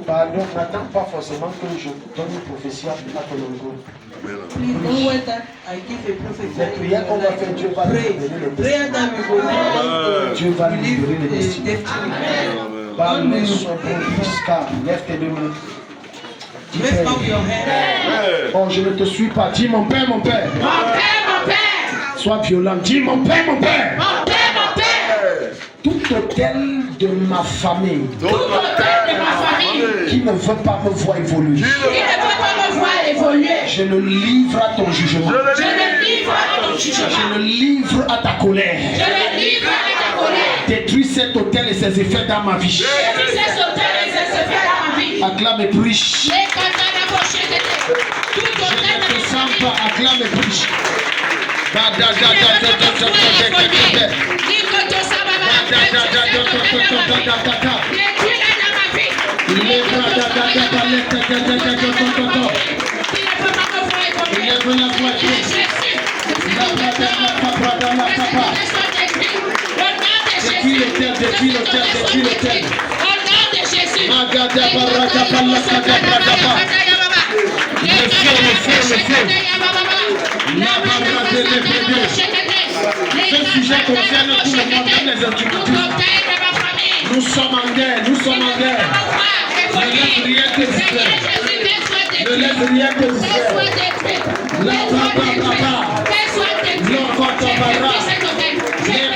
Pardon, n'attends pas forcément que je donne une prophétie à ton oncle. Please don't wait that I give a prophecy. Les prières qu'on va faire, Dieu va libérer les destins. Dieu va libérer les destins. Parle son prophétie, lève tes deux mains. Lift up your head. Oh, je ne te suis pas. Dis mon père, mon père. Mon père, mon père. Sois violent. Dis mon père, mon père. Mon père, mon père. Tout hôtel de ma famille. Tout hôtel de ma famille. Qui ne veut pas me voir évoluer. Qui ne veut pas me voir évoluer. Je le livre à ton jugement. Je le livre à ton jugement. Je le livre à ta colère. Je le livre à ta colère. Détruis cet hôtel et ses effets dans ma vie. Détruis cet hôtel et ses effets dans ma vie. Acclame et prie. Tout hôtel Je ne te sens pas. Acclame et prie. Depuis l'hôtel. Ce sujet concerne tout le monde, même les institutrices. Nous sommes en guerre. Ne laisse rien que distraire. Ne laisse rien que distraire. La papa. L'enfant. Les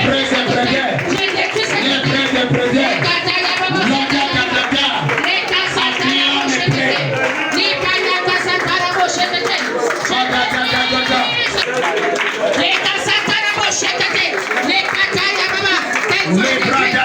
prêts.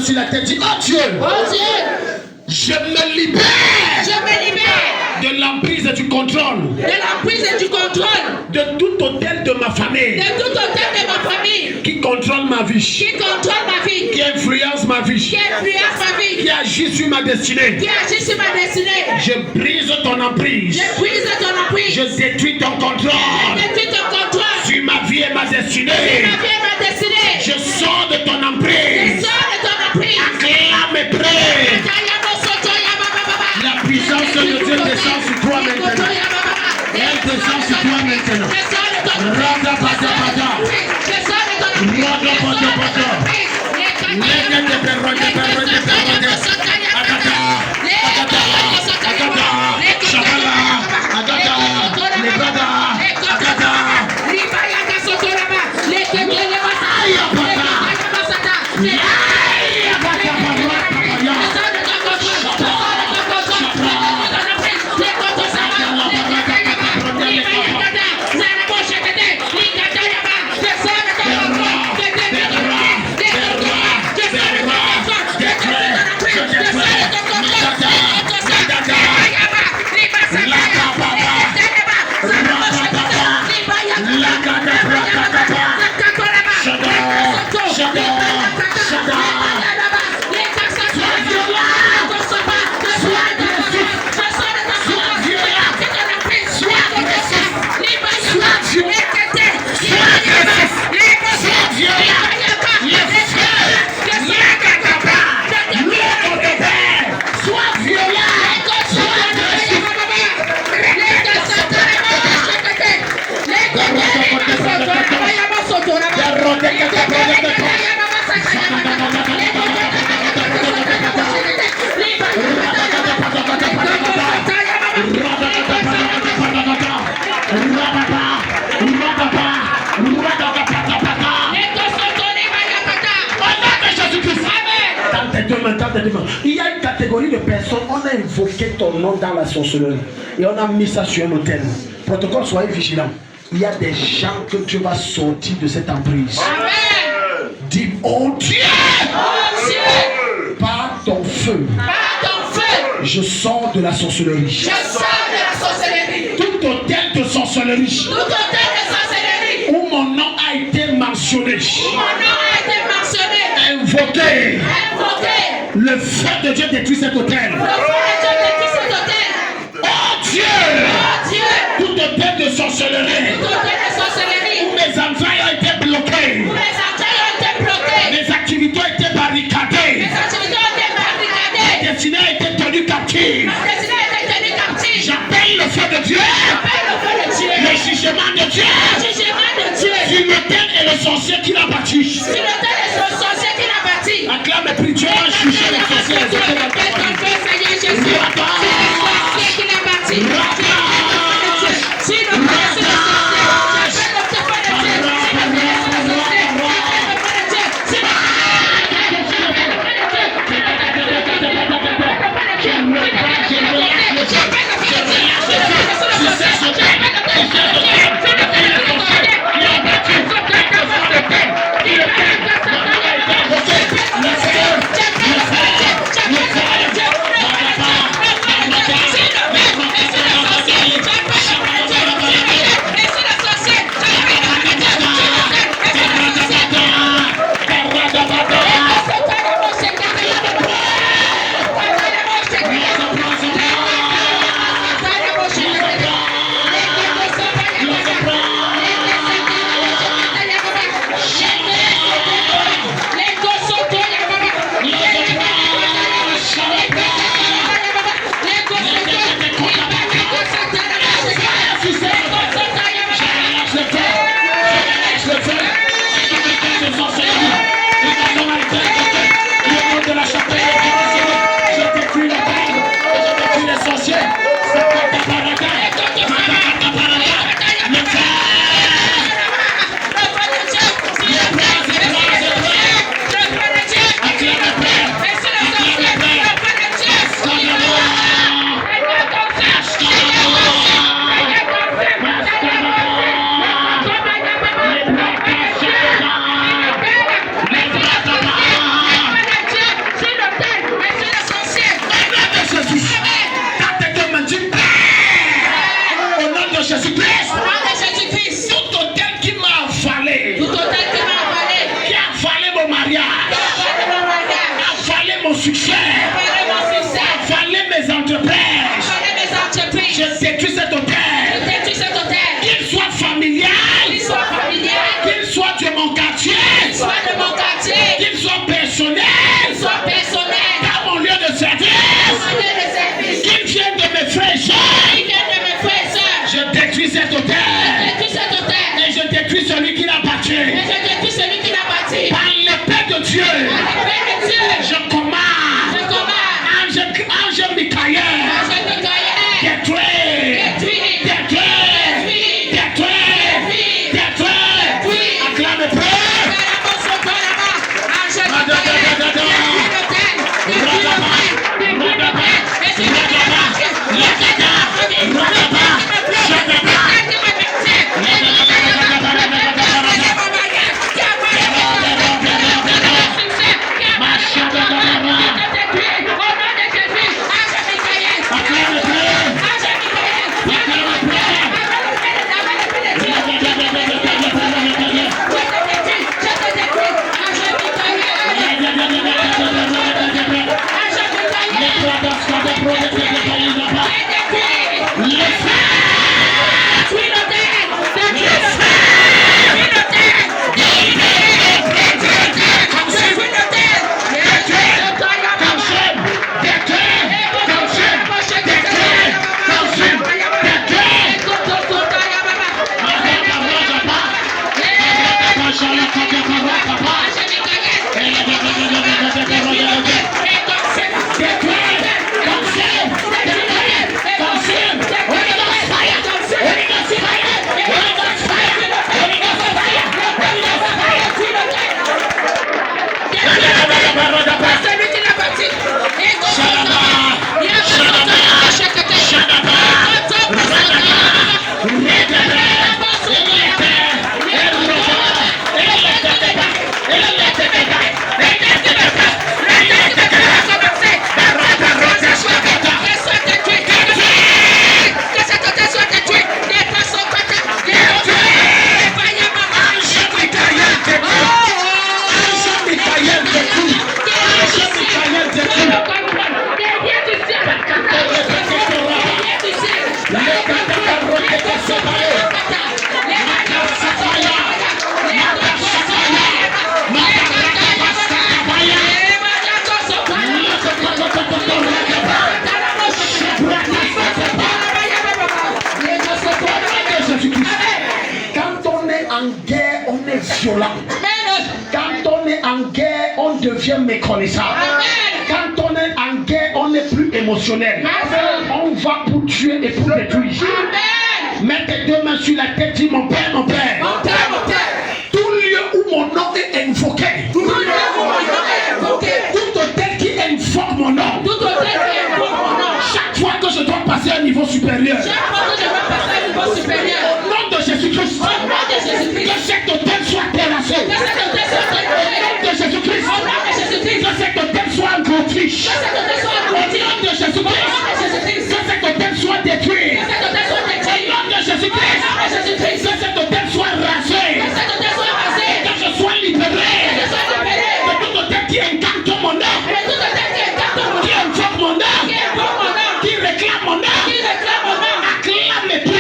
Sur la tête, dit, oh Dieu, je me libère de l'emprise et du contrôle, de tout hôtel de ma famille, qui contrôle ma vie, qui influence ma vie, qui agit sur ma destinée. Je brise ton emprise, je détruis ton contrôle sur ma vie et ma destinée. Je sors de ton emprise. Acclame et prie. La puissance de Dieu descend sur toi maintenant. Elle descend sur toi maintenant. Rada bada bada. Rada bada bada. Lega de perro de perro de perro de. Agata. Agata. Agata. Shabala. Agata. Lebrada. Agata. Tais-toi maintenant, tais-toi. Il y a une catégorie de personnes, on a invoqué ton nom dans la sorcellerie et on a mis ça sur un hôtel. Protocole, soyez vigilants. Il y a des gens que tu vas sortir de cette emprise. Amen. Dis, oh Dieu, Oh Dieu, par ton feu, par ton feu, je sors de la sorcellerie. je sors de la sorcellerie. Tout hôtel de sorcellerie Tout hôtel de sorcellerie où mon nom a été mentionné, où mon nom a été mentionné, invoqué, invoqué, le feu de Dieu détruit cet hôtel. le feu de Dieu détruit cet hôtel. Oh Dieu, Oh Dieu, tout hôtel de sorcellerie tout hôtel de sorcellerie où mes entrailles ont été bloquées, où mes entrailles ont été bloquées, mes activités ont été barricadées, mes activités ont été barricadées, ma destinée a été tenue captive. ma destinée a été tenue captive. J'appelle le feu de Dieu, J'appelle le feu de Dieu, le jugement de Dieu, le jugement de Dieu sur l'hôtel et le sorcier qui l'a bâti. sur l'hôtel de son sorcier qui l'a bâti. Acclame et prie, Dieu va juger les sorciers et les hôtels dans ta famille. Seigneur Jésus, c'est le sorcier qui l'a bâti. C'est le feu de Dieu. Succès, avaler mes entreprises. Je détruis cet hôtel. Qu'il soit familial, qu'il soit de mon quartier, qu'il soit personnel, dans mon lieu de service, qu'il vienne de mes frères et sœurs. Je détruis cet hôtel. Et je détruis celui qui l'a bâti. Par l'épée de Dieu, je commande. Ange Michael, détruis. Acclame et prie. devient méconnaissable. Quand on est en guerre, on n'est plus émotionnel. On va pour tuer et pour détruire. Mets tes deux mains sur la tête, dis mon Père, mon Père. Tout lieu où mon nom est invoqué. Tout hôtel qui invoque mon nom. Chaque fois que je dois passer à un niveau supérieur. Au nom de Jésus-Christ. Que cet hôtel soit terrassé. Au nom de Jésus-Christ. Que cet hôtel soit un gros triche. Au nom de Jésus-Christ. Que cet hôtel soit détruit. Au nom de Jésus-Christ. Que cet hôtel soit rasé. Que je sois libéré. De tout hôtel qui incarne mon nom. Qui invoque mon nom. Qui réclame mon nom. Acclame mes prières.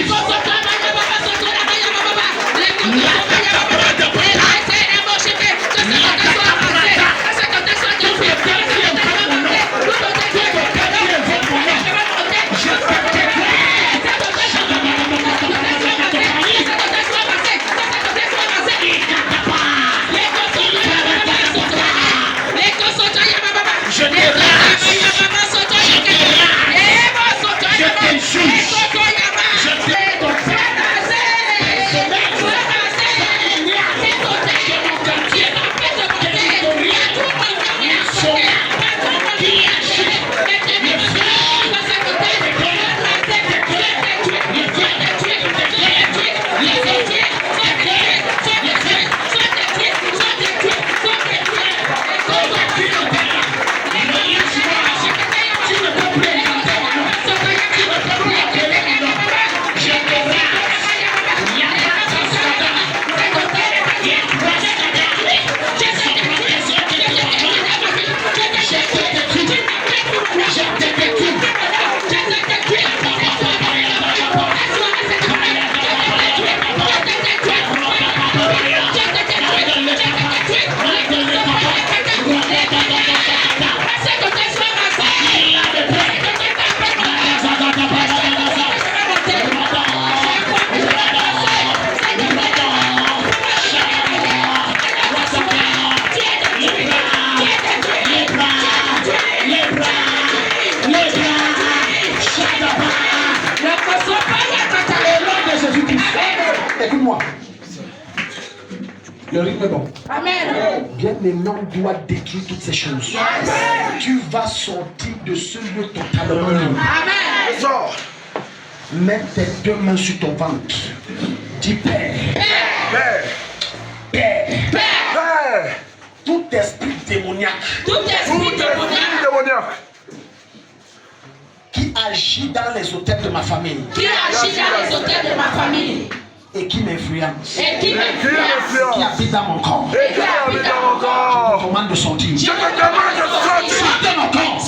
Écoute-moi. Le rythme est bon. Amen. Bien-aimé, on doit détruire toutes ces choses. Tu vas sortir de ce lieu totalement libre. Amen. Sors. Mets tes deux mains sur ton ventre. Dis Père. Père. Père. Père. Tout esprit démoniaque. Tout esprit démoniaque qui agit dans les hôtels de ma famille. Qui agit dans les hôtels de ma famille. Et qui m'influence. Et qui m'influence. Qui habite dans mon corps. Et qui habite dans mon corps. Je te demande de sortir. Je te demande de sortir. Sors de mon corps.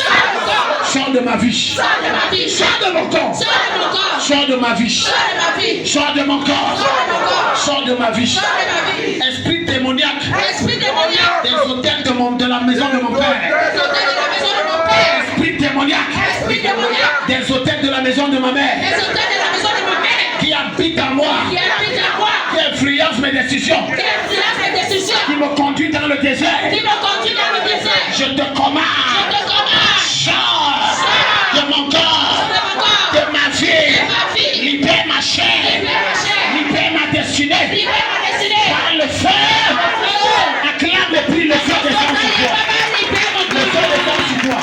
Sors de ma vie. Sors de ma vie. Sors de mon corps. Sors de mon corps. Sors de ma vie. Sors de ma vie. Sors de mon corps. Sors de mon corps. Sors de ma vie. Sors de ma vie. Esprit démoniaque. Esprit démoniaque. Des hôtels de la maison de mon père. Des hôtels de la maison de mon père. Esprit démoniaque. Esprit démoniaque. Des hôtels de la maison de ma mère. Des hôtels de la maison de ma mère. Qui habite en moi. Qui habite en moi. Qui influence mes décisions. Qui influence mes décisions. Qui me conduit dans le désert. Qui me conduit dans le désert. Je te commande. Je te commande. Sors de mon corps. De ma vie. Libère ma chair. Libère ma destinée. Libère ma destinée. Par le feu. Acclame et prie le feu des hommes sur toi. Le feu des hommes sur toi.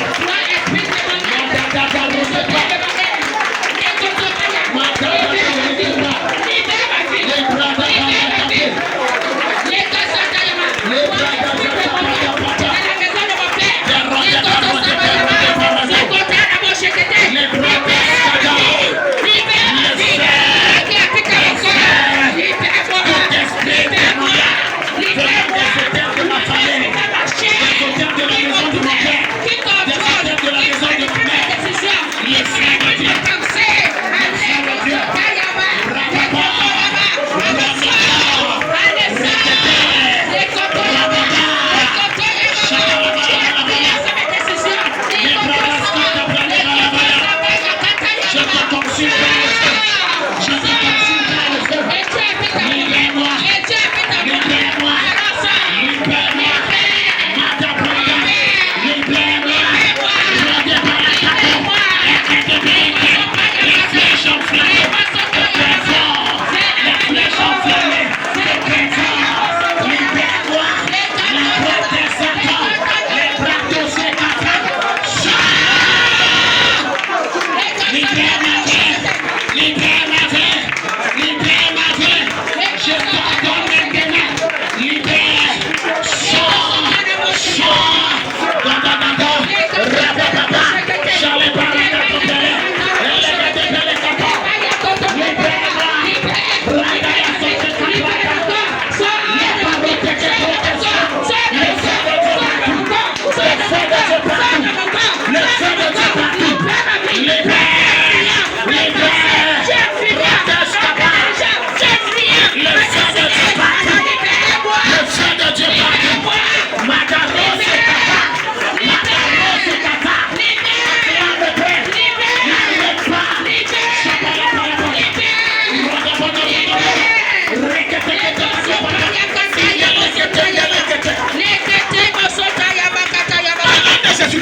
Des hôtels de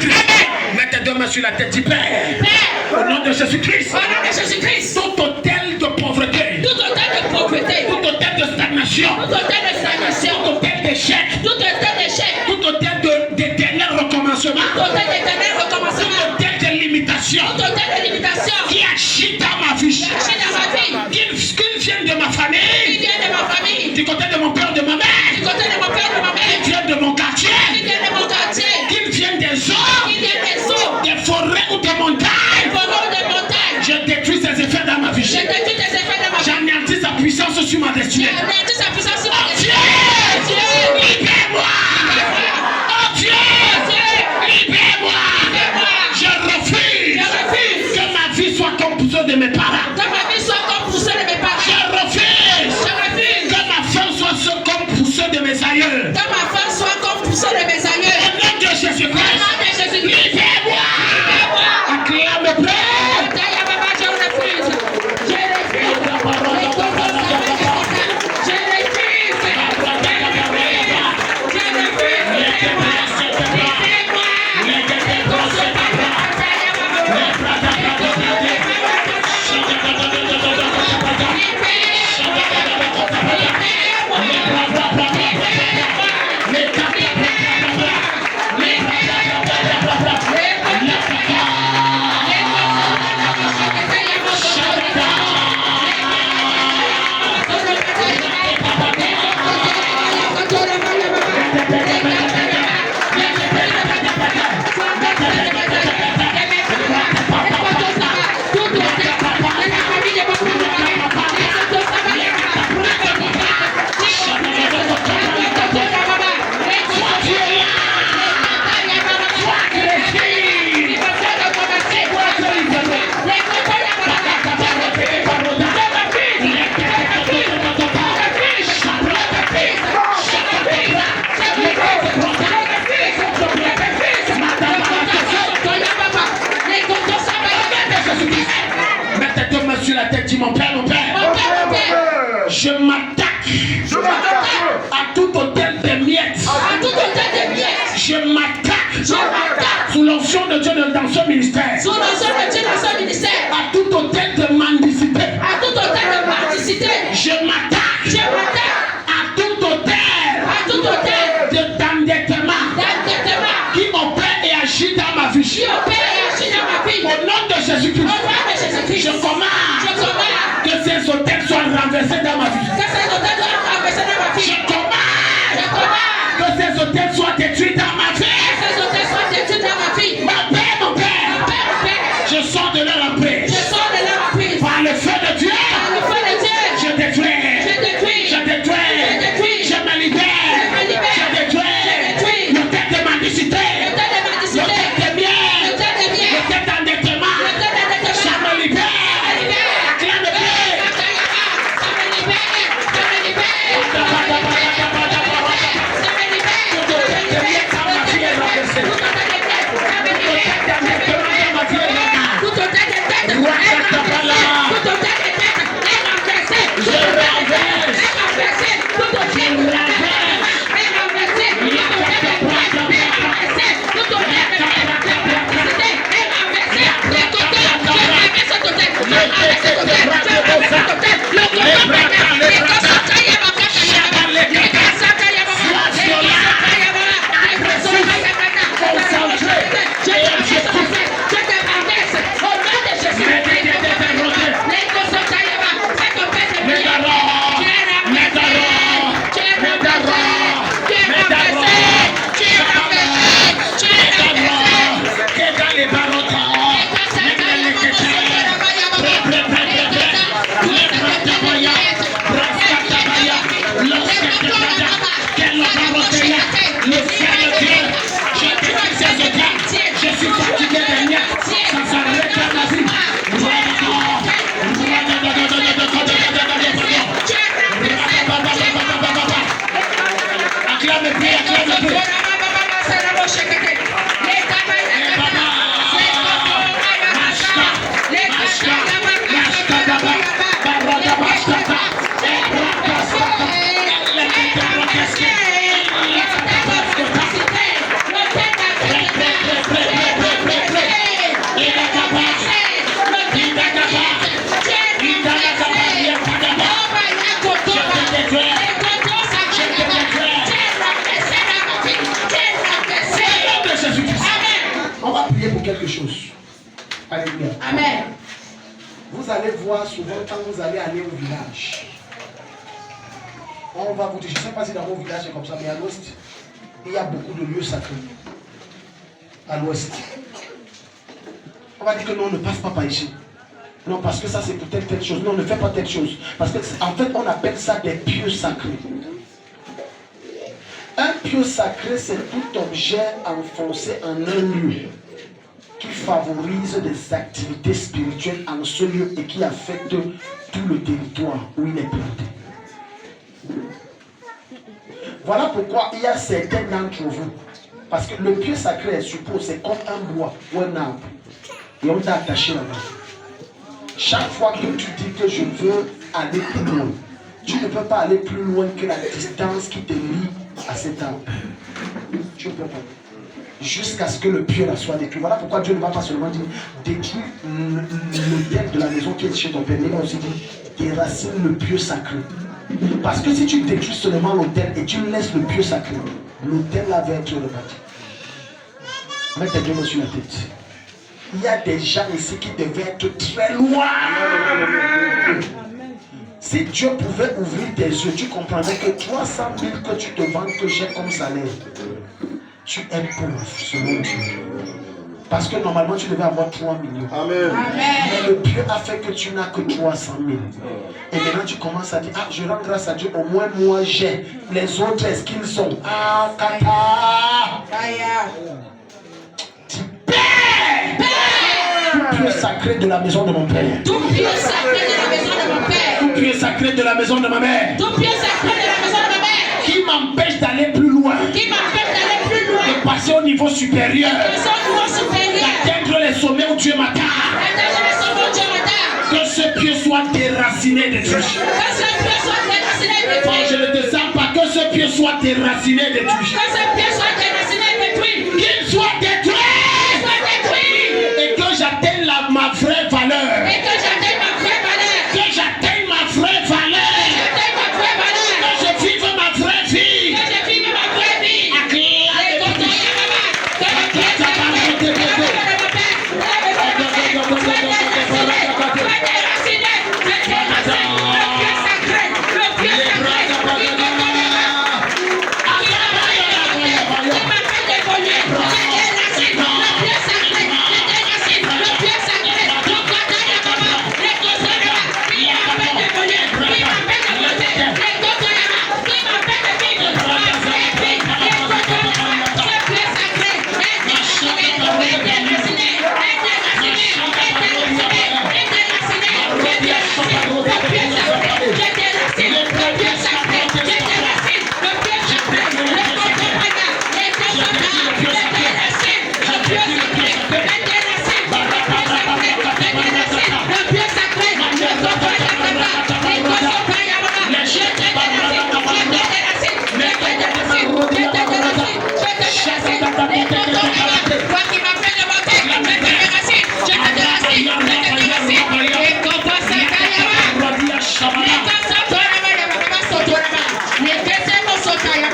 Jésus-Christ. Mets tes deux mains sur la tête du Père. Au nom de Jésus-Christ. Au nom de Jésus-Christ. Tout hôtel de pauvreté. Tout hôtel de pauvreté. Tout hôtel de stagnation. Tout hôtel de stagnation. Tout hôtel d'échec. Tout hôtel d'échec. Tout hôtel d'éternel recommencement. Tout hôtel d'éternel recommencement. Tout hôtel de limitation. Tout hôtel de limitation. Qui agit dans ma vie. Qui agit dans ma vie. Qu'il vienne de ma Qui famille. vient de ma famille. Du côté de mon père, de ma mère. Du côté de mon père, de ma mère. Qui vient de mon quartier. Qui vient de mon quartier. Qu'il vienne des eaux. Qui vient des eaux. Des forêts ou des montagnes. Des forêts ou des montagnes. Je détruis ses effets dans ma vie. Je détruis tes effets dans ma vie. J'anéantis sa puissance sur ma destinée. J'anéantis sa puissance sur ma Dieu, destinée. Dieu, libère-moi. Oh Dieu, libère-moi. Je refuse que ma vie soit comme pour ceux de mes parents. que ma vie soit comme pour ceux de mes parents. Je refuse Je refuse que ma femme soit comme pour ceux de mes aïeux. que ma femme soit comme pour ceux de mes aïeux. Au nom de Jésus-Christ, Au nom de Jésus-Christ. libère-moi. Acclame Père. Je refuse. Je refuse. Je Sur la tête, dis mon Père, mon Père. Je m'attaque à tout hôtel de miettes. Je m'attaque sous l'onction de Dieu dans ce ministère. À tout hôtel de mendicité. Je m'attaque à tout hôtel d'endettement qui opère et agit dans ma vie. Au nom de Jésus-Christ, je commande que ces hôtels soient renversés dans ma vie. Je commande que ces hôtels soient détruits dans ma vie. Mon Père, je sors de leur emprise. Par le feu de Dieu, je détruis. Je me libère. Je détruis l'hôtel de mendicité. L'hôtel de miel. L'hôtel d'endettement. Je me libère. quelque chose. Alléluia. Amen. Vous allez voir souvent quand vous allez aller au village. On va vous dire, je ne sais pas si dans vos villages c'est comme ça, mais à l'ouest, il y a beaucoup de lieux sacrés. À l'ouest. On va dire que non, on ne passe pas par ici. Non, parce que ça c'est pour telle chose. Non, on ne fait pas telle chose. Parce qu'en fait, on appelle ça des pieux sacrés. Un pieu sacré, c'est tout objet enfoncé en un lieu qui favorise des activités spirituelles en ce lieu et qui affecte tout le territoire où il est planté. Voilà pourquoi il y a certains d'entre vous. Parce que le pieu sacré, suppose, c'est comme un bois ou un arbre. Et on t'a attaché là-bas. Chaque fois que tu dis que je veux aller plus loin, tu ne peux pas aller plus loin que la distance qui te lie à cet arbre. Tu ne peux pas. Jusqu'à ce que le pieu là soit détruit. Voilà pourquoi Dieu ne va pas seulement dire détruis l'autel de la maison qui est chez ton père. Il va aussi dire déracine le pieu sacré. Parce que si tu détruis seulement l'autel et tu laisses le pieu sacré, l'autel là va être rebâti. Mets tes deux mains sur la tête. Il y a des gens ici qui devaient être très loin. Si Dieu pouvait ouvrir tes yeux, tu comprendrais que 300 000 que tu te vends, que j'ai comme salaire, tu es pauvre selon Dieu. Parce que normalement tu devais avoir 3 millions. Amen. Mais le Dieu a fait que tu n'as que 300 000. Et maintenant tu commences à dire, ah, je rends grâce à Dieu, au moins moi j'ai. Les autres, est-ce qu'ils sont? Ah, kata. Tout Dieu sacré de la maison de mon père. Tout Dieu sacré de la maison de mon père. Tout Dieu sacré de la maison de ma mère. Tout Dieu sacré de la maison de ma mère. Qui m'empêche d'aller plus loin. Qui m'empêche d'aller plus loin. De passer au niveau supérieur. Passer au niveau supérieur. D'atteindre les sommets où Dieu m'attend. D'atteindre les sommets où Dieu m'attend. Que ce pied soit déraciné de Dieu. Que ce pied soit déraciné de Dieu. Je ne te sens pas. Que ce pied soit déraciné de Dieu. Que ce pied soit déraciné de Dieu. Qu'il soit détruit. Et que j'atteigne ma vraie valeur. Et que j'atteigne ma vraie valeur. Que j'atteigne ma vraie valeur. J'atteigne ma vraie valeur. Que je vive ma vraie vie. Que je vive ma vraie vie. Acclame de Dieu.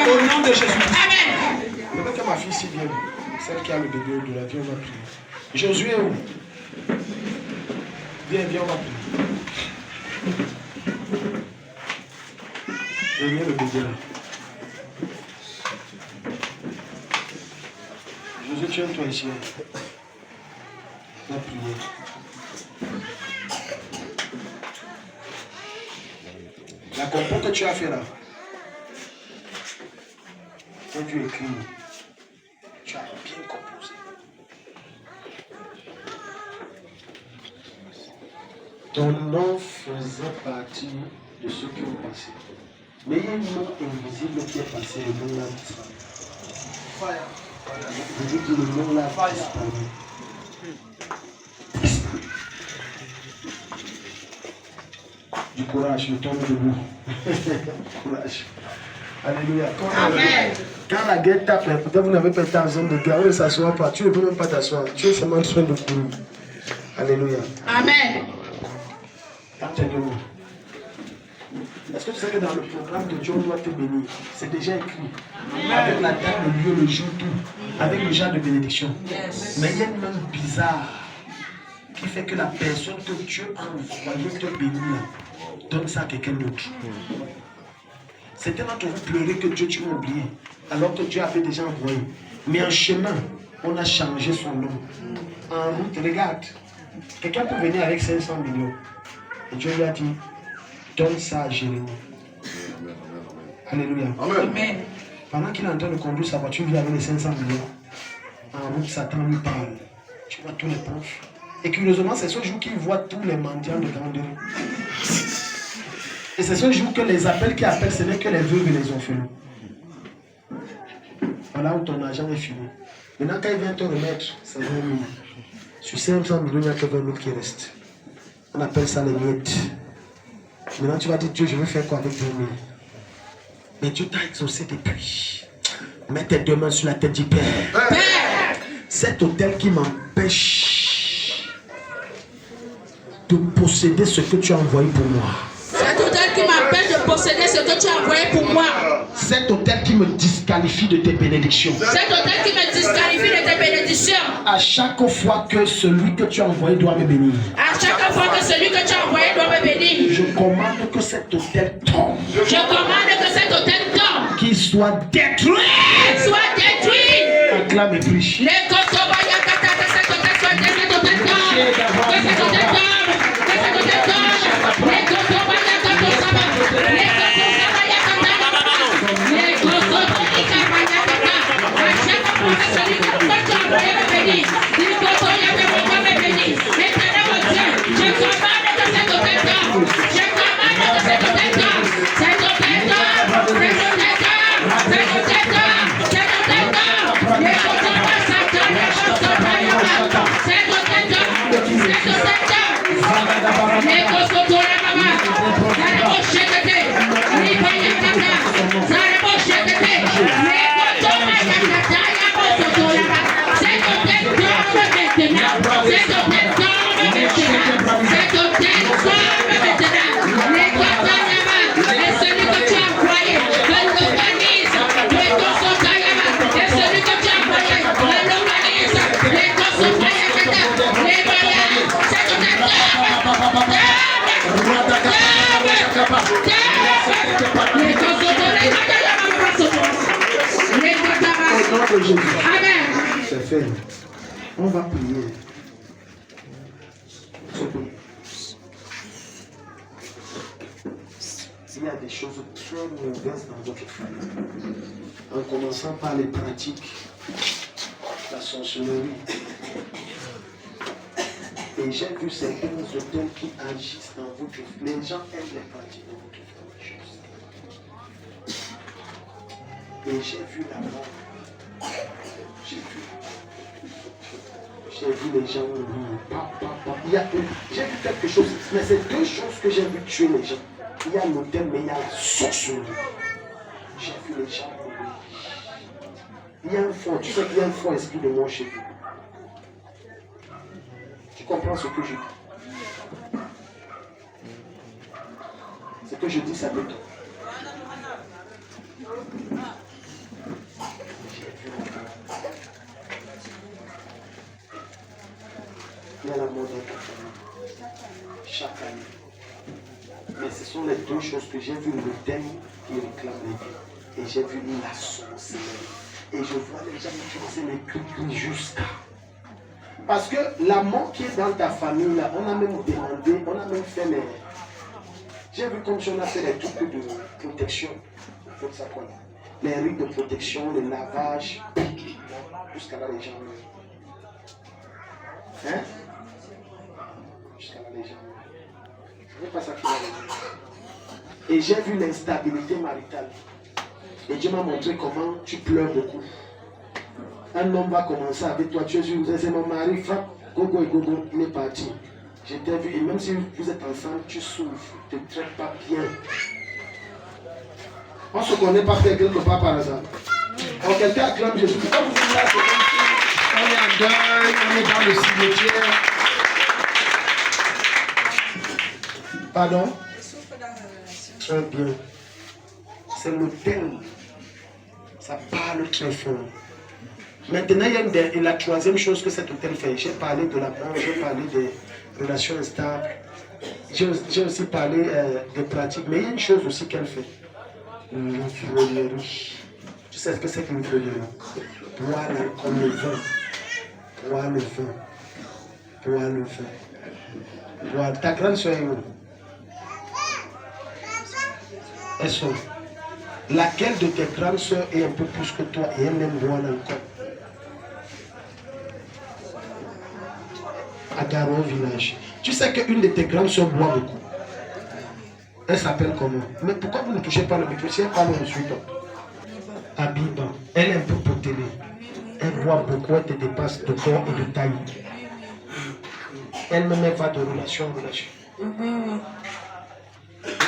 Au nom de Jésus. Amen. Je veux que ma fille ici vienne. Celle qui a le bébé au-delà, viens, on va prier. Josué, où? Viens, on va prier. Viens le bébé là. Josué, tiens-toi ici. On va prier. La compo que tu as fait là. Quand tu écris, tu as bien composé. Ton nom faisait partie de ceux qui ont passé. Mais il y a un nom invisible qui est passé, le nom là disparu. Je dis que le nom là disparu. Du courage, je tombe debout. Courage. Alléluia. Quand la guerre tape, peut-être vous n'avez pas été en zone de guerre, on ne s'assoit pas. Tu ne peux même pas t'asseoir. Tu es seulement en train de courir. Alléluia. Amen. Attendez-vous. Est-ce que tu sais que dans le programme que Dieu doit te bénir, c'est déjà écrit, avec la date, le lieu, le jour, tout, avec le genre de bénédiction. Mais il y a une main bizarre qui fait que la personne que Dieu a envoyé te bénir donne ça à quelqu'un d'autre. Certains d'entre vous pleurez que Dieu, tu m'as oublié, alors que Dieu avait déjà envoyé. Mais en chemin, on a changé son nom. En route, regarde, quelqu'un peut venir avec 500 millions. Et Dieu lui a dit, donne ça à Jérémie. Alléluia. Amen. Pendant qu'il est en train de conduire sa voiture, il avait les 500 millions. En route, Satan lui parle. Tu vois tous les pauvres. Et curieusement, c'est ce jour qu'il voit tous les mendiants de grandeur. Et c'est ce jour que les appels qui appellent, ce n'est que les veuves et les orphelins. Voilà où ton argent est fini. Maintenant, quand il vient te remettre, c'est 20 000. Sur 500 millions, il n'y a que 20 000 qui restent. On appelle ça les miettes. Maintenant, tu vas dire, Dieu, je veux faire quoi avec 20 000? Mais Dieu t'a exaucé depuis. Mets tes deux mains sur la tête du Père. Père, cet hôtel qui m'empêche de posséder ce que tu as envoyé pour moi. Cet hôtel qui m'empêche de posséder ce que tu as envoyé pour moi. Cet hôtel qui me disqualifie de tes bénédictions. Cet hôtel qui me disqualifie de tes bénédictions. À chaque fois que celui que tu as envoyé doit me bénir. À chaque fois que celui que tu as envoyé doit me bénir. Je commande que cet hôtel tombe. Je commande que cet hôtel tombe. Qu'il soit détruit. Soit détruit. Acclame et prie. Les Kotobaya Kata, que cet hôtel soit détruit. Que cet hôtel tombe. Que cet hôtel tombe. Que cet hôtel tombe. Les Kotobaya Kata, les Kotobaya Kata. Les Kotobaya Kata. À chaque fois que celui que tu as envoyé me bénit. Les Kotobaya Kata me bénit. Éternel mon Dieu, je commande que cet hôtel tombe. Je commande que cet hôtel tombe. Cet hôtel tombe. Cet hôtel tombe. Cet hôtel tombe. Cet hôtel tombe. Les Kotobaya Satan, les Kotobaya Kata. Cet hôtel tombe. Cet hôtel tombe. Les Kotobaya Mama. Zarebo Shekete. Ripaya Kata. Zarebo Shekete. Les Kotobaya Kata. Yabo Kotoyama. Cet hôtel tombe maintenant. Cet hôtel tombe maintenant. Cet hôtel tombe maintenant. Les Kotayama. Et celui que tu as envoyé, que l'organise. Les Kotayama. Et celui que tu as envoyé, que l'organise. Les Kotayama Kata. Les Baya. Cet hôtel tombe. Les Kotayama. Les Kotayama. Au nom de Jésus. Amen. C'est fait. On va prier. Il y a des choses très mauvaises dans votre famille. En commençant par les pratiques, la sorcellerie. Et j'ai vu certains hôtels qui agissent dans votre vie. Les gens aiment les pratiques dans votre famille. Et j'ai vu la mort. J'ai vu les gens mourir. J'ai vu quelque chose, mais c'est deux choses que j'ai vu tuer les gens. Il y a l'hôtel, mais il y a la sorcellerie. J'ai vu les gens mourir. Il y a un fort, tu sais qu'il y a un fort esprit de mort chez vous. Tu comprends ce que je dis? Ce que je dis, ça m'étonne. Il y a la mort dans ta famille. Chaque année. Mais ce sont les deux choses que j'ai vu le thème qui réclame les vies. Et j'ai vu la sorcellerie. Et je vois les gens utiliser les cris jusqu'à. Parce que la mort qui est dans ta famille, là, on a même demandé, on a même fait les. J'ai vu comme si on a fait les trucs de protection. Faut ça quoi là. Les rites de protection, les lavages. Jusqu'à là, les gens. Hein? Jusqu'à là, les gens. Ce n'est pas ça qui va les. Et j'ai vu l'instabilité maritale. Et Dieu m'a montré comment tu pleures beaucoup. Un homme va commencer avec toi, tu es une c'est mon mari, frappe, gogo et gogo, il est parti. Je t'ai vu, et même si vous êtes ensemble, tu souffres, tu ne te traites pas bien. On ne se connaît pas quelque part par hasard. Alors quelqu'un acclame Jésus. Pourquoi vous venez là? On est en deuil, on est dans le cimetière. Pardon? Très bien. C'est l'autel. Ça parle très fort. Maintenant, il y a la troisième chose que cet hôtel fait. J'ai parlé de la banque, j'ai parlé des relations instables. J'ai aussi parlé des pratiques. Mais il y a une chose aussi qu'elle fait. L'ivronnerie. Tu sais ce que c'est que l'ivronnerie? Boire comme le vin. Boire le vin. Boire le vin. Boire. Ta grande soeur est où? Elles sont. Laquelle de tes grandes soeurs est un peu plus que toi et elle aime boire encore? À Garo village. Tu sais qu'une de tes grandes soeurs boit beaucoup. Elle s'appelle comment? Mais pourquoi vous ne touchez pas le micro? Si elle parle ensuite. Abiba. Elle est un peu potélée. Elle boit beaucoup, elle te dépasse de corps et de taille. Elle-même va de relation en relation.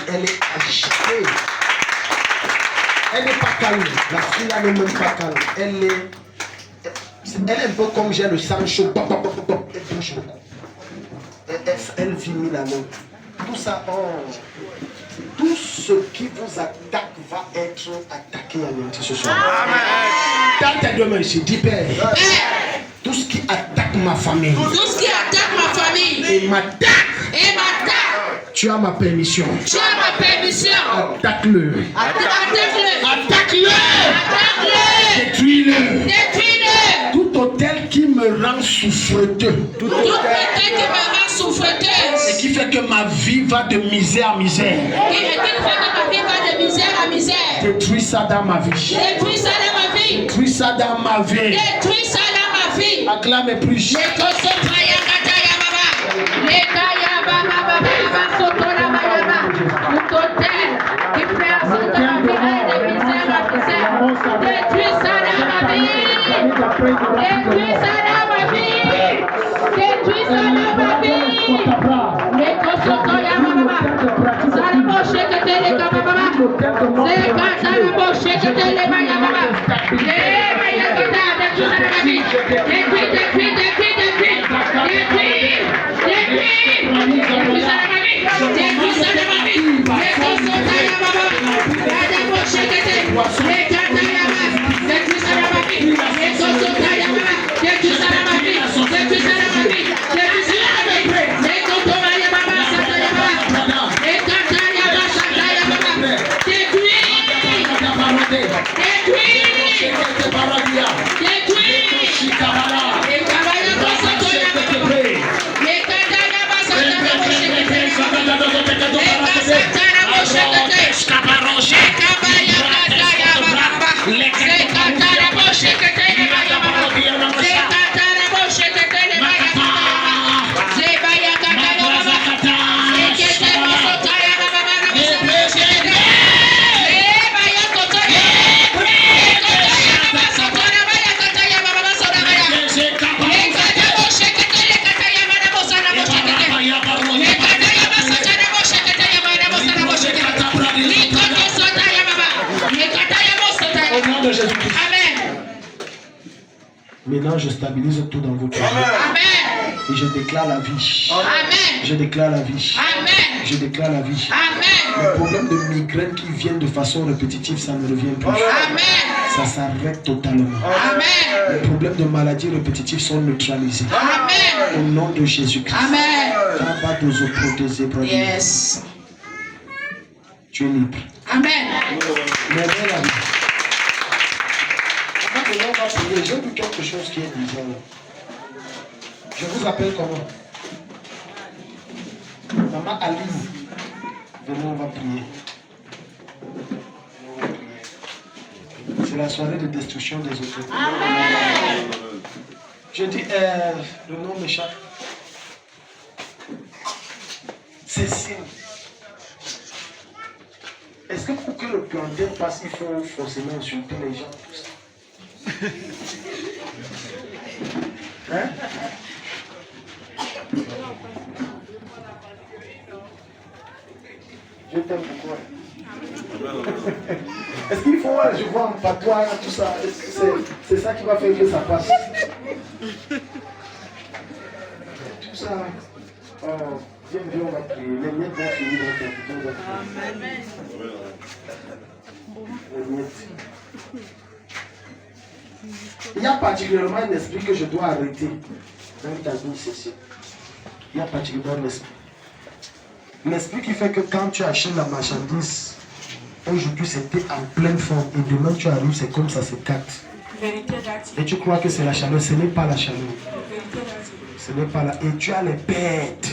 Elle est agitée. Elle n'est pas calme. La fille là n'est même pas calme. Elle est un peu comme j'ai le sang chaud. Elle bouge beaucoup. Elle vit mille années. Tout ça, tout ce qui vous attaque va être attaqué à l'unité ce soir. Dans tes deux mains ici, dis Père. Tout ce qui attaque ma famille. Tout ce qui attaque ma famille. Et m'attaque. Tu as ma permission. Tu as ma permission. Attaque-le. Attaque-le. Attaque-le. Attaque-le. Détruis-le. Détruis-le. Tout hôtel qui me rend souffreteux. Tout hôtel qui me rend souffreteuse. Et qui fait que ma vie va de misère à misère. Et qui fait que ma vie va de misère à misère. Détruis ça dans ma vie. Détruis ça dans ma vie. Détruis ça dans ma vie. Détruis ça dans ma vie. Acclame plus. Les Kosotraya Kataya Baba. Les Kaya Baba Baba Sotora Bayaba. Tout hôtel qui fait en sorte que ma vie aille de misère à misère. Détruis ça dans ma vie. Détruis ça dans ma vie. Détruis ça dans ma vie. Les Kosotraya Baba. Salamo Shekete les Baba. C'est Katalamo Shekete les Baba. Les Bayakata. Détruis ça dans ma vie. Détruis. Maintenant, je stabilise tout dans votre vie. Amen. Et je déclare la vie. Amen. Je déclare la vie. Amen. Je déclare la vie. Amen. Le problème de migraine qui vient de façon répétitive, ça ne revient plus. Amen. Ça s'arrête totalement. Amen. Les problèmes de maladies répétitives sont neutralisés. Amen. Au nom de Jésus-Christ. Amen. Yes. Tu es libre. Amen. Mais la vie. Maintenant, on va prier. J'ai vu quelque chose qui est bizarre. Je vous appelle comment? Maman Aline. Venez, on va prier. C'est la soirée de destruction des autres. Amen. Je dis, le nom m'échappe. Cécile. Est-ce que pour que le plantain passe, il faut forcément insulter les gens? Hein? Je t'aime beaucoup. Est-ce qu'il faut, je vois en patois, tout ça, est-ce que c'est ça qui va faire que ça passe? Tout ça. Oh. Viens, on va prier. Les miettes vont finir dans ton bouton. Amen. Les miettes. Il y a particulièrement un esprit que je dois arrêter dans ta vie, ceci. Il y a particulièrement un esprit. L'esprit qui fait que quand tu achètes la marchandise, aujourd'hui c'était en pleine forme et demain tu arrives, c'est comme ça se capte. Et tu crois que c'est la chaleur, ce n'est pas la chaleur. Ce n'est pas là. Et tu as les pertes.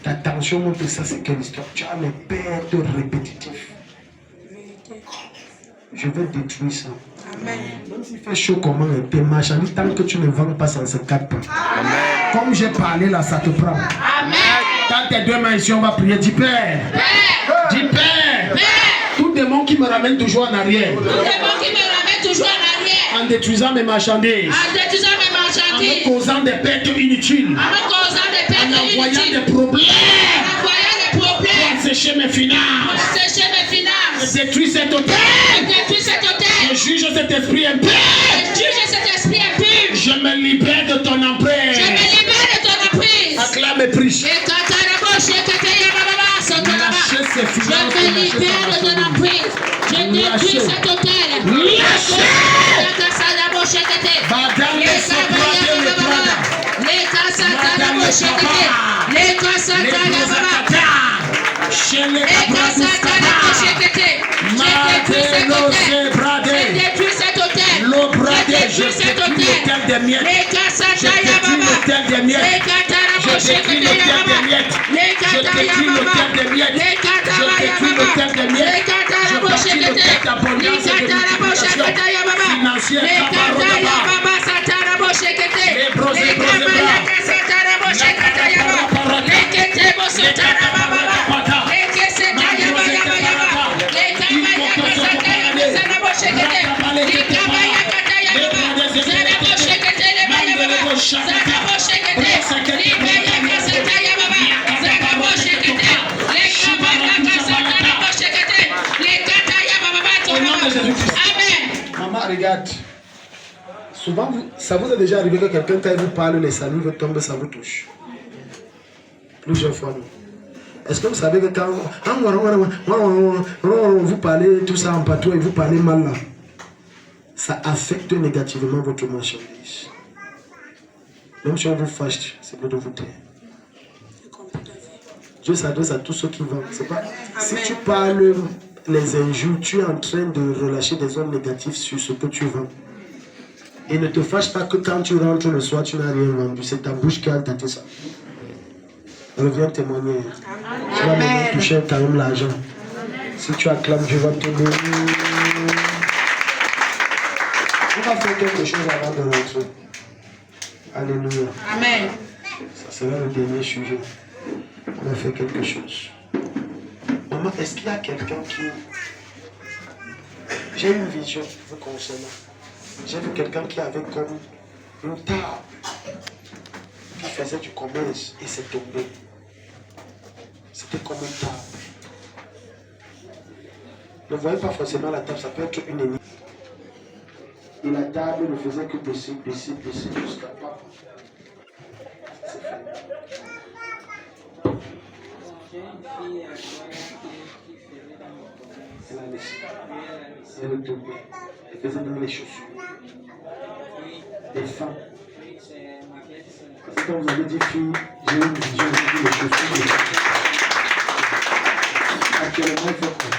Ta tension monte, ça c'est quelle histoire? Tu as les pertes répétitives. Je vais détruire ça. Amen. Même s'il fait chaud comment tes marchandises, tant que tu ne vends pas, ça ne se capte pas. Amen. Comme j'ai parlé là, ça te prend. Amen. Dans tes deux mains ici, on va prier. Dis Père. Père. Dis Père. Père. Tout démon qui me ramène toujours en arrière. Tout démon qui me ramène toujours en arrière. En détruisant mes marchandises. En détruisant mes marchandises. En me causant des pertes inutiles. En me causant des pertes inutiles. En envoyant des problèmes. En envoyant des problèmes. Pour sécher mes finances. Pour sécher mes finances. Je détruis cet hôtel. Je détruis cet hôtel. Je juge cet esprit impur. Je juge cet esprit impur. Je me libère de ton emprise. Je me libère de ton emprise. Acclame et prie. Je me libère de ton emprise. Je détruis cet hôtel. Lâchez. Je détruis l'hôtel des miettes. Je détruis l'hôtel des miettes. Je détruis l'hôtel des miettes. Je détruis l'hôtel des miettes. Je détruis l'hôtel des miettes. Je bâtis l'hôtel d'abondance et de multiplication financière. Maman, regarde. Souvent, ça vous est déjà arrivé que quelqu'un, quand il vous parle, les salives tombent, ça vous touche. Plusieurs fois, non. Est-ce que vous savez que quand vous parlez tout ça en patois et vous parlez mal là, ça affecte négativement votre marchandise. Même si on vous fâche, c'est mieux de vous taire. Dieu s'adresse à tous ceux qui vendent. C'est pas. Si tu parles les injures, tu es en train de relâcher des ondes négatives sur ce que tu vends. Et ne te fâche pas que quand tu rentres le soir, tu n'as rien vendu. C'est ta bouche qui a tâté ça. Reviens témoigner. Tu vas maintenant toucher quand même l'argent. Si tu acclames, je vais te donner. On va faire quelque chose avant de rentrer. Alléluia. Amen. Ça sera le dernier sujet. On va faire quelque chose. Maman, est-ce qu'il y a quelqu'un qui... J'ai une vision vous concernant. J'ai vu quelqu'un qui avait comme une table qui faisait du commerce et c'est tombé. C'était comme une table. Ne voyez pas forcément la table, ça peut être une énigme. Et la table ne faisait que baisser jusqu'à pas. C'est fait. Elle a laissé. Elle est tombée. Elle faisait même les chaussures. Les femmes. Parce que quand vous avez dit fille, j'ai une vision de les chaussures. Actuellement, il faut quoi?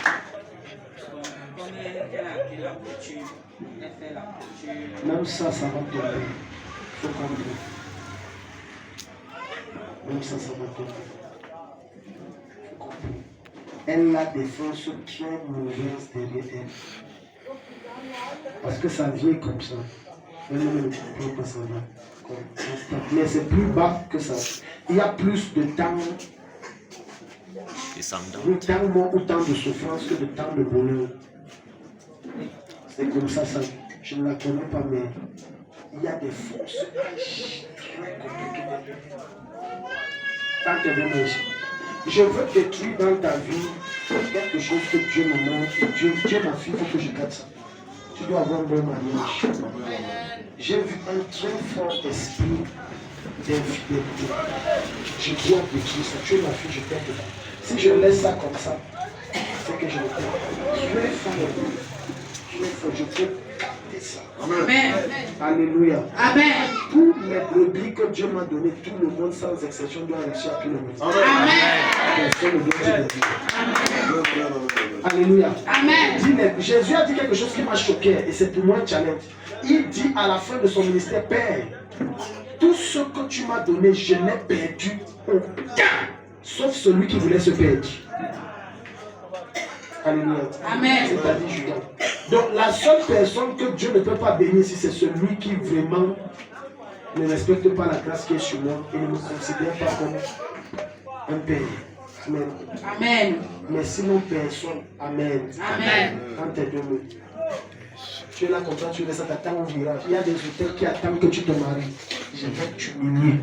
Même ça, ça va tomber. Il faut comprendre. Même ça, ça va tomber. Elle a des forces très mauvaises derrière elle. Parce que sa vie est comme ça. Elle ne comprend pas ça va. Mais c'est plus bas que ça. Il y a plus de temps. De temps mort ou temps de souffrance que de temps de bonheur. C'est comme ça, ça. Je ne la connais pas, mais il y a des forces très compliquées. Tant que je veux détruire dans ta vie quelque chose que Dieu me montre. Dieu ma fille, il faut que je garde ça. Tu dois avoir un bon mariage. J'ai vu un très fort esprit d'infidélité. Je dois détruire ça. Tu es ma fille, je t'aime. Si je laisse ça comme ça, c'est que je le t'aime. Je vais faire, je peux capter ça. Amen. Alléluia. Amen. Tous les brebis que Dieu m'a donné, tout le monde sans exception doit réussir à tout le monde. Amen. Personne ne doit dire. Alléluia. Amen. Jésus a dit quelque chose qui m'a choqué et c'est pour moi un challenge. Il dit à la fin de son ministère, Père, tout ce que tu m'as donné, je n'ai perdu aucun, sauf celui qui voulait se perdre. Alléluia. Amen. C'est-à-dire Judas. Donc la seule personne que Dieu ne peut pas bénir ici, c'est celui qui vraiment ne respecte pas la grâce qui est sur moi et ne me considère pas comme un père. Amen. Amen. Mais sinon personne. Amen. Amen. Quand tu es debout. Tu es là comme ça, tu laisses ça, t'attends au virage. Il y a des hôtels qui attendent que tu te maries. Je vais t'humilier.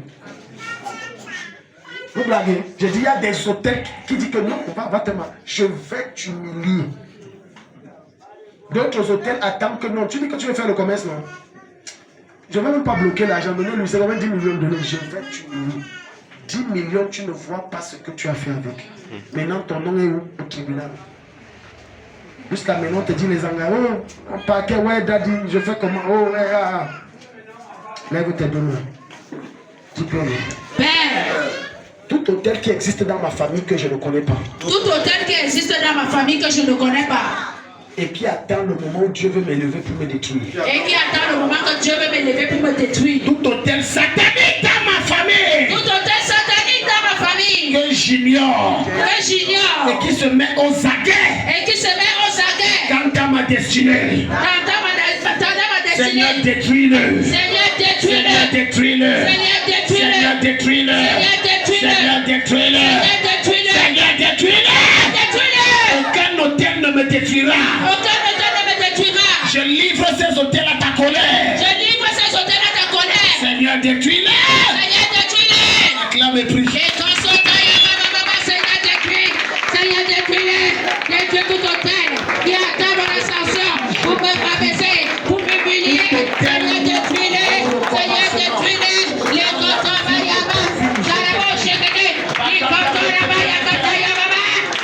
Vous blaguez? J'ai dit, il y a des hôtels qui disent que non, va te marier. Je vais t'humilier. D'autres hôtels attendent que non. Tu dis que tu veux faire le commerce, non? Je ne vais même pas bloquer l'argent. Donnez-lui, c'est quand même 10 millions de dollars. Je vais t'humilier. 10 millions, tu ne vois pas ce que tu as fait avec. Maintenant, ton nom est où? Au tribunal. Jusqu'à maintenant, on te dit les engrais. Oh, paquet, ouais, daddy, je fais comment? Oh, ouais, ah. Lève tes deux mains. Dis Père. Père. Tout hôtel qui existe dans ma famille que je ne connais pas. Tout hôtel qui existe dans ma famille que je ne connais pas. Et qui attend le moment où Dieu veut m'élever pour me détruire. Et qui attend le moment que Dieu veut m'élever pour me détruire. Tout hôtel satanique dans ma famille. Tout hôtel satanique dans ma famille. Que j'ignore. Que j'ignore. Et qui se met aux aguets. Et qui se met aux aguets. Quant à ma destinée. Dans ma destinée. Seigneur, détruis-le. Seigneur, détruis-le. Seigneur, détruis-le. Seigneur, détruis-le. Seigneur, détruis-le. Seigneur, détruis-le. Seigneur, détruis-le. Seigneur, détruis-le. Seigneur, détruis-le. Détruis-le. Aucun hôtel ne me détruira. Aucun hôtel ne me détruira. Je livre ces hôtels à ta colère. Je livre ces hôtels à ta colère. Seigneur, détruis-le. Seigneur, détruis-le. Acclame et prie. Seigneur, détruis. Seigneur, détruis-le. Détruis tout hôtel qui attend mon ascension pour me rabaisser, pour m'humilier. Seigneur, détruis-le. Seigneur, détruis-le. Les Kotobayaba. Salamo Shekete. Les Kotobayaba.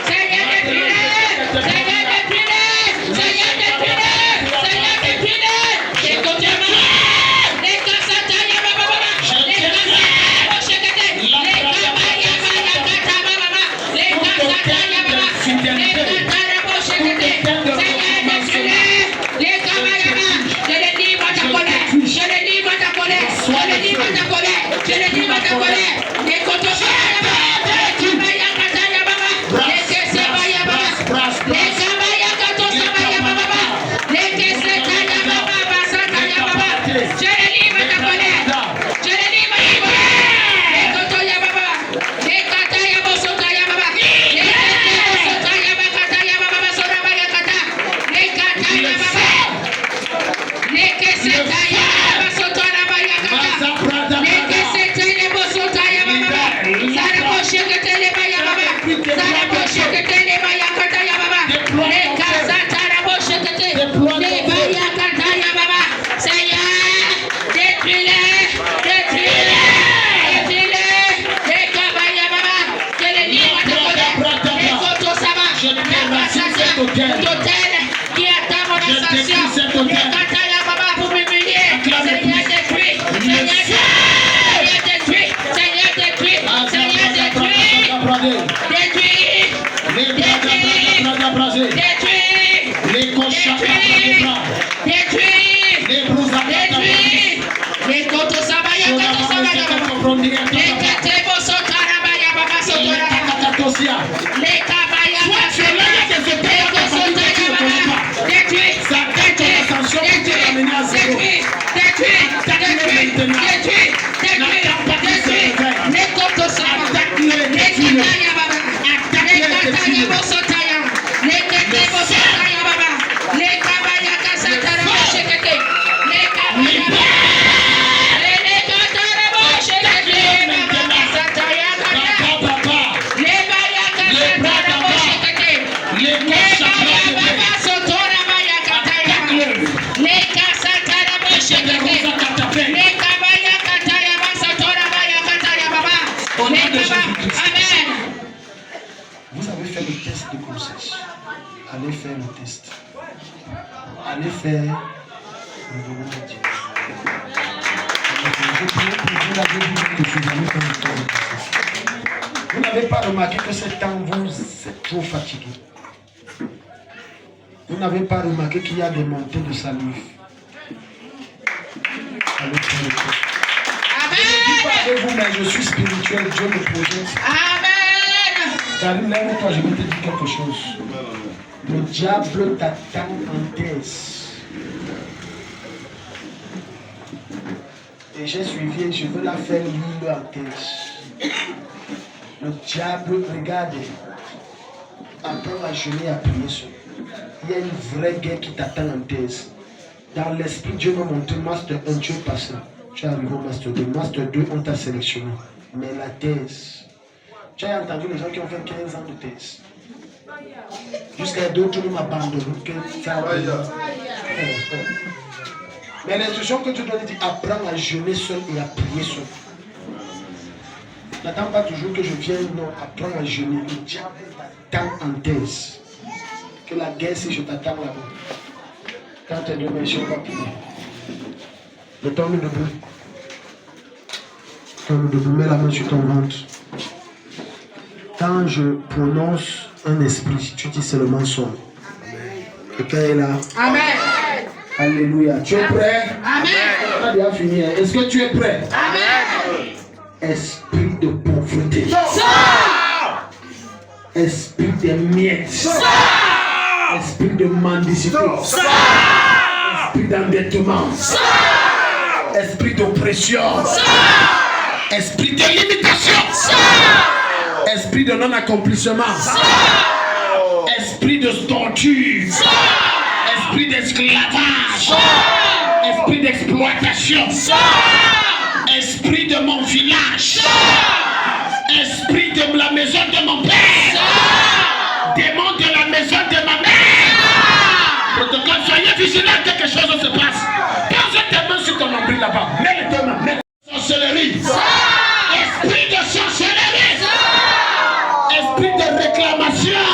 Seigneur, détruis-le. Seigneur, détruis-le. Seigneur, détruis-le. Seigneur, détruis-le. Les Kotobayaba. Les Kasatayaba. Les Kasatayaba Shekete. Les Kabayaba. Les Kasatayaba. Les Katarabo Shekete. Seigneur, détruis-le. Les Kabayaba. Je les livre à ta colère. Je les livre à ta colère. Je les livre à ta colère. Je les livre à ta colère. Les Kotobayaba. Les Kabayaba. Les Kesebayaba. Les Kabayaba. Les Kesetayaba. Satayaba. Je les livre à ta colère. Je les livre à ta colère. Les Kotoyaba. Les Katayaba. Sotayaba. Les Katayaba. Sotayaba. Katayaba. Sorabaya Kata. Les Katayaba. Les Kesetayaba. Sotorabaya Kata. Les Kesetayaba. Sotayaba. Sarabo Sheketele Baba. Sarabo Sheketele Baya Katayaba. Les Kasatarabo Shekete. Les Baya Katayaba. Seigneur, détruis-les. Détruis-les. Détruis-les. Les Kabayaba. Je les livre à ta colère. Les Kotosaba. Tout hôtel qui attend mon ascension. Les Katayaba pour m'humilier. Seigneur, détruis. Seigneur, détruis. Seigneur, détruis. Seigneur, détruis. Détruis. Détruis. Détruis. Détruis. Les Kotosabaya. Les Katebo Sotarabaya. Baba Sotarabaya. Les Kabaya. Au nom de Jésus-Christ. Amen. Vous avez fait le test de grossesse. Allez faire le test. Allez faire le nom de Dieu. Je prie pour vous l'avez dit que je n'avais pas le temps de grossesse. Vous n'avez pas remarqué que ce temps vous êtes trop fatigué. Vous n'avez pas remarqué qu'il y a des montées de salive. Allez faire le test. Je ne dis pas avec vous, mais je suis spirituel. Dieu me projette. Amen. Karine, lève-toi, je vais te dire quelque chose. Le diable t'attend en thèse. Et j'ai suivi et je veux la faire lire en thèse. Le diable, regardez, apprends à jeûner, à prier seul. Il y a une vraie guerre qui t'attend en thèse. Dans l'esprit, Dieu m'a montré Master 1, tu es passé. Tu es arrivé au Master 2. Master 2, on t'a sélectionné. Mais la thèse, tu as entendu les gens qui ont fait 15 ans de thèse. Jusqu'à d'autres qui m'ont abandonné. Mais l'instruction que tu dois dire, apprends à jeûner seul et à prier seul. N'attends pas toujours que je vienne, non, apprends à jeûner. Le diable t'attend en thèse. Que la guerre, si je t'attends là-bas. Quand tu es demain, je vais prier. Le temps debout. Mets la main sur ton ventre. Quand je prononce un esprit, tu dis seulement son. Quelqu'un est là. Amen. Alléluia. Tu es prêt? Amen. On a déjà fini. Est-ce que tu es prêt? Amen. Esprit de pauvreté. Esprit de miettes. Esprit de mendicité. Esprit d'endettement. Esprit d'oppression. Esprit de limitation. Esprit de non-accomplissement. Esprit de torture. Esprit d'esclavage. Esprit d'exploitation. Esprit de mon village. Esprit de la maison de mon père. Démon de la maison de ma mère. Protocole, soyez vigilants, quelque chose se passe. Pose tes mains sur ton nombril là-bas. Mets les deux mains. Sorcellerie. Esprit de sorcellerie. Esprit de réclamation.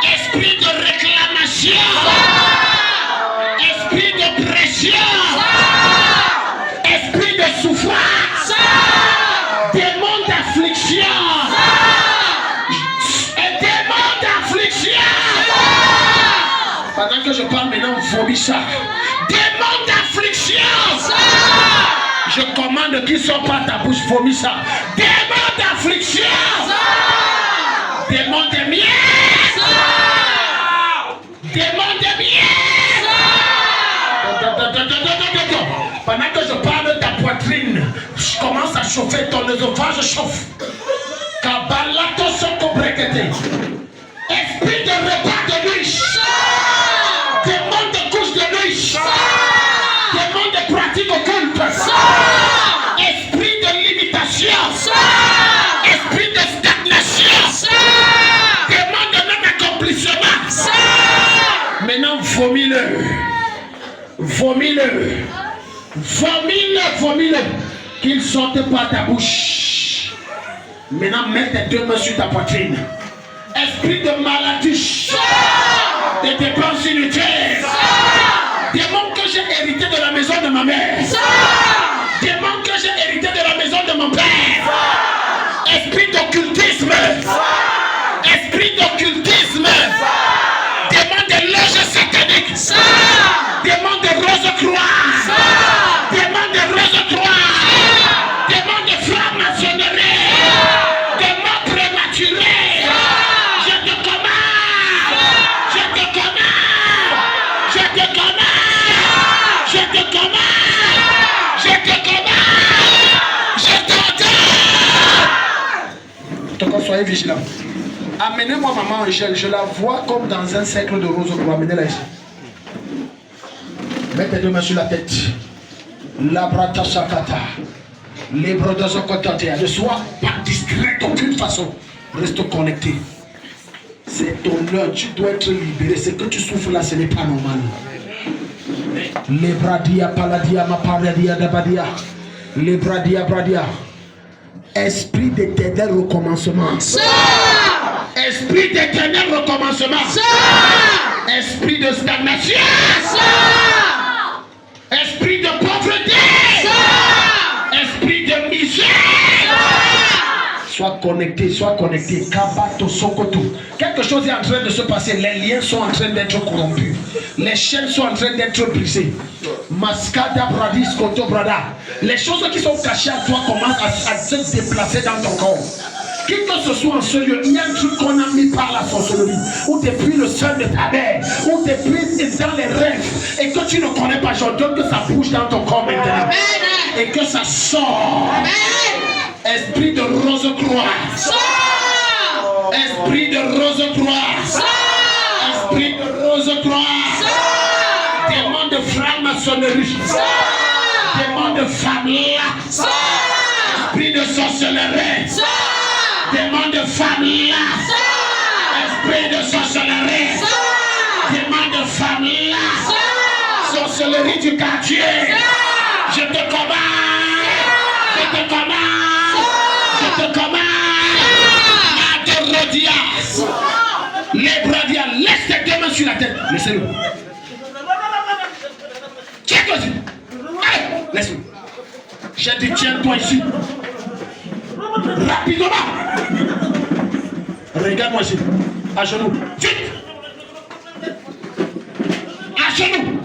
Esprit de réclamation. Esprit de pression. Esprit de souffrance. Démon d'affliction. Et démon d'affliction. Pendant que je parle maintenant, vomis ça. Démon d'affliction. Je commande qu'ils ne sortent pas ta bouche, vomis ça. Démon d'affliction. Démon de miettes. Démon de miettes. Pendant que je parle de ta poitrine, je commence à chauffer, ton œsophage chauffe. Kabalato soko brekete. Esprit de repas de nuit. Démon de couche de nuit. Démon de pratique occulte. Esprit de limitation. Esprit de stagnation. Démon de non-accomplissement. Maintenant, vomis-le. Vomis-le. Vomis-le, vomis-le. Qu'il ne sorte pas ta bouche. Maintenant, mets tes deux mains sur ta poitrine. Esprit de maladie. De dépenses inutiles. Démon que j'ai hérité de la maison de ma mère. Démon que j'ai hérité de la maison de mon père. Esprit d'occultisme. Esprit d'occultisme. Démon de loge satanique. Démon de rose-croix. Démon de rose-croix. Démon de franc-maçonnerie. Démon prématuré. Je te commande. Je te commande. Je te commande. Je te commande. Je te commande. Je t'ordonne. Soyez vigilants. Amenez-moi maman Angèle, je la vois comme dans un cercle de rose. Amenez-la ici. Mettez deux mains sur la tête. La brata sakata. Les brodas au côté. Ne sois pas distrait d'aucune façon. Reste connecté. C'est ton heure. Tu dois être libéré. Ce que tu souffres là, ce n'est pas normal. Les bradia paladia ma paradia dabadia. Les bradia bradia. Esprit d'éternel recommencement. Esprit d'éternel recommencement. Esprit de stagnation. Esprit de pauvreté. Esprit de misère. Sois connecté, sois connecté. Kabato Sokoto. Quelque chose est en train de se passer. Les liens sont en train d'être corrompus. Les chaînes sont en train d'être brisées. Mascada Bradis Koto Brada. Les choses qui sont cachées à toi commencent à se déplacer dans ton corps. Qui que ce soit en ce lieu, il y a un truc qu'on a mis par la sorcellerie, ou depuis le sein de ta mère, ou depuis dans les rêves, et que tu ne connais pas. J'ordonne que ça bouge dans ton corps maintenant. Et que ça sort. Esprit de Rose-Croix. Esprit de Rose-Croix. Esprit de Rose-Croix. Démon de franc-maçonnerie. Démon de femme-là. Esprit de sorcellerie. Démon de femme-là. Esprit de sorcellerie. Démon de femme-là. Sorcellerie du quartier. Je te commande. Je te commande. Je te commande. Adorodia. Les bradia. Laisse tes deux mains sur la tête. Laissez-le. Tiens-toi ici. Allez, laisse-le. J'ai dit tiens-toi ici. Rapidement. Regarde-moi ici. À genoux. Vite. À genoux.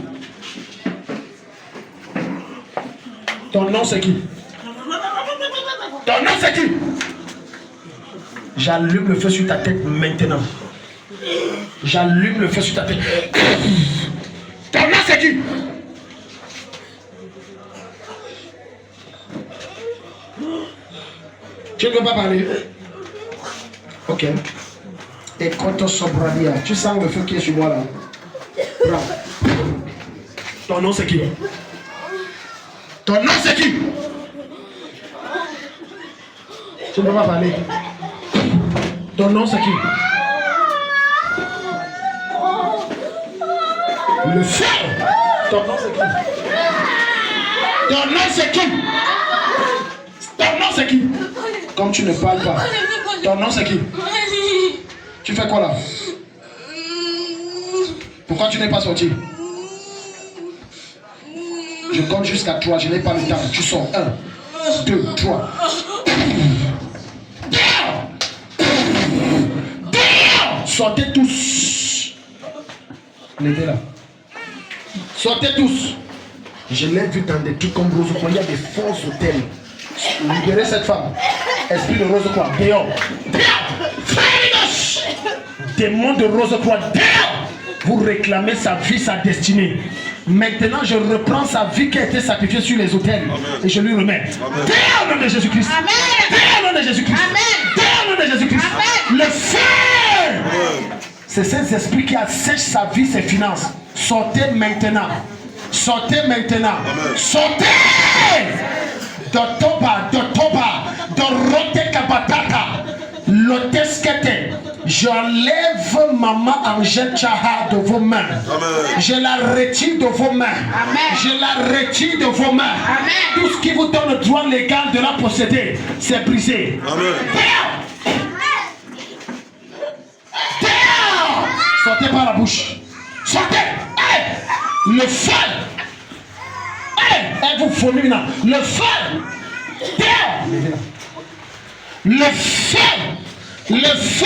Ton nom c'est qui? Ton nom c'est qui? J'allume le feu sur ta tête maintenant. J'allume le feu sur ta tête. Ton nom c'est qui? Tu ne veux pas parler? Ok. Et quand on sobradia, tu sens le feu qui est sur moi là? Bravo. Ton nom c'est qui? Ton nom c'est qui? Tu ne peux pas parler. Ton nom c'est qui? Le feu. Ton nom c'est qui? Ton nom c'est qui? Ton nom c'est qui? Comme tu ne parles pas. Ton nom c'est qui? Tu fais quoi là? Pourquoi tu n'es pas sorti? Je compte jusqu'à 3, je n'ai pas le temps. Tu sors. 1, 2, 3. Sortez tous. Levez là. Sortez tous. Je l'ai vu dans des trucs comme Rose Croix. Il y a des faux hôtels. Libérez cette femme. Esprit de Rose Croix. Dehors. Démon de Rose Croix. Dehors. Vous réclamez sa vie, sa destinée. Maintenant, je reprends sa vie qui a été sacrifiée sur les autels. Et je lui remets. Dehors au nom de Jésus-Christ. Dehors au nom de Jésus-Christ. Dehors au nom de Jésus-Christ. Le feu. C'est ces esprits qui assèchent sa vie, ses finances. Sortez maintenant. Sortez maintenant. Sortez. Dotoba, de rote kabatata, loteskete. J'enlève maman Angèle Tchaha de vos mains. Amen. Je la retire de vos mains. Amen. Je la retire de vos mains. Amen. Tout ce qui vous donne le droit légal de la posséder, c'est brisé. Amen. Dehors. Sortez par la bouche. Sortez. Allez. Le feu. Elle vous fournit maintenant. Le feu. Dehors. Le feu. Le feu.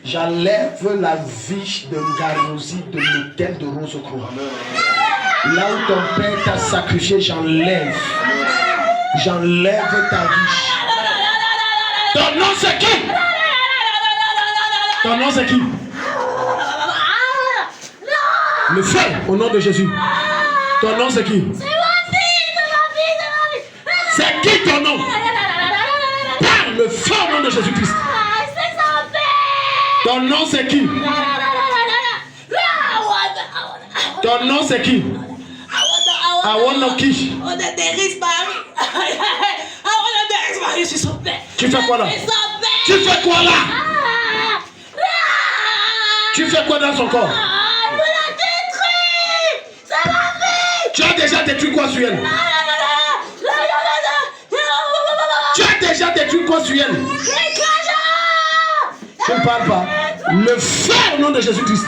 J'enlève la vie de Ngarosi de l'hôtel de Rose-Croix. Là où ton père t'a sacrifié, j'enlève. J'enlève ta vie. Ton nom c'est qui? Ton nom c'est qui? Le feu, au nom de Jésus. Ton nom c'est qui? C'est ma vie. C'est qui ton nom? Parle, le feu au nom de Jésus-Christ. C'est son père. Ton nom c'est qui? Ton nom c'est qui? Awonoki. Je suis son père. Tu fais quoi là? Tu fais quoi là? Tu fais quoi dans son corps? Tu as déjà détruit quoi sur elle? détruire quoi sur elle? Je ne parle pas. Le feu au nom de Jésus-Christ.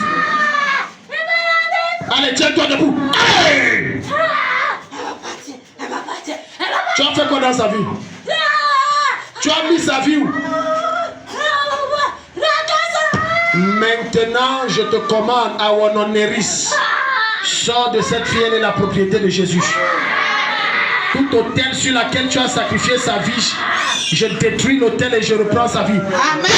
Allez, tiens-toi debout. Allez! Tu as fait quoi dans sa vie? Tu as mis sa vie où? Maintenant, je te commande à Wononeris. Sors de cette fille, elle est la propriété de Jésus. Tout autel sur lequel tu as sacrifié sa vie, je détruis l'autel et je reprends sa vie. Amen.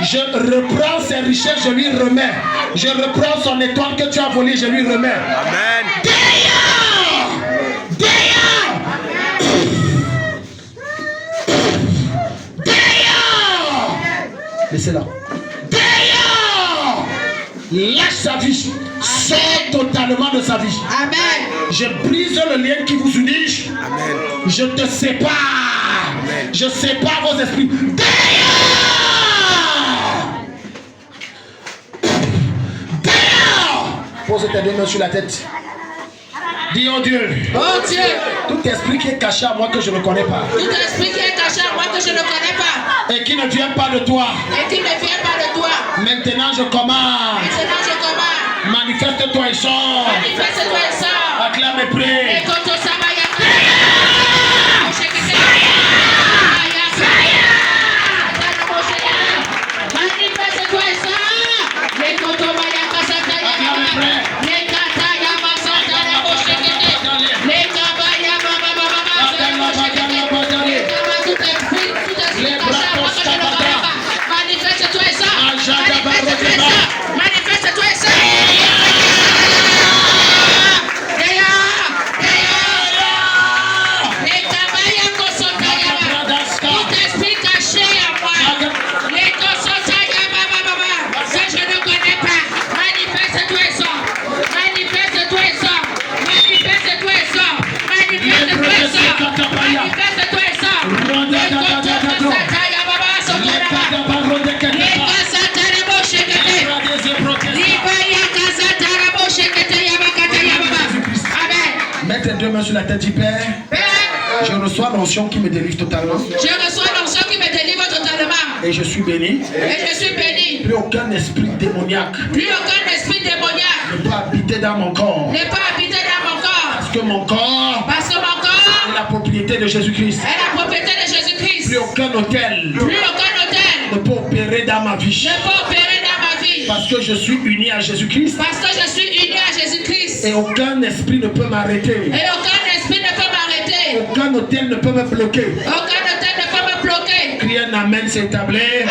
Je reprends ses richesses, je lui remets. Je reprends son étoile que tu as volée, je lui remets. Amen. Dehors! Dehors! Dehors! Laissez-la. Dehors! Lâche sa vie. Sors totalement de sa vie. Amen. Je brise le lien qui vous unit. Amen. Je te sépare. Amen. Je sépare vos esprits. Dehors! Dehors! Pose tes deux mains sur la tête. Dis oh Dieu. Oh Dieu. Tout esprit qui est caché à moi que je ne connais pas. Tout esprit qui est caché à moi que je ne connais pas. Et qui ne vient pas de toi. Et qui ne vient pas de toi. Maintenant je commande. Maintenant je commande. Manifeste-toi et sors. Manifeste-toi et sors. Acclame et prie. Et quand on s'en va, il y a manifeste-toi et sors. Et quand on va, il y a manifeste-toi et sors. Manifeste-toi et sors. Tout esprit caché à moi. Les ça je ne connais pas. Manifeste-toi et sors. Manifeste-toi et sors. Manifeste-toi et sors. Manifeste-toi et sors. Manifeste-toi et sors. Mets tes deux mains sur la tête du Père. Je reçois l'onction qui me délivre totalement. Je reçois l'onction qui me délivre totalement. Et je suis béni. Et je suis béni. Plus aucun esprit démoniaque Plus aucun esprit démoniaque ne peut habiter dans mon corps. ne peut habiter dans mon corps. Parce que mon corps Parce que mon corps est la propriété de Jésus-Christ. est la propriété de Jésus-Christ. Plus aucun hôtel Plus aucun hôtel ne peut opérer dans ma vie. ne peut opérer dans ma vie. Parce que je suis uni à Jésus-Christ. Parce que je suis uni à Jésus-Christ. Et aucun esprit ne peut m'arrêter. Et aucun esprit ne peut m'arrêter. Aucun hôtel ne peut me bloquer. Aucun hôtel ne peut me bloquer. Crie un amen, c'est établi. Amen.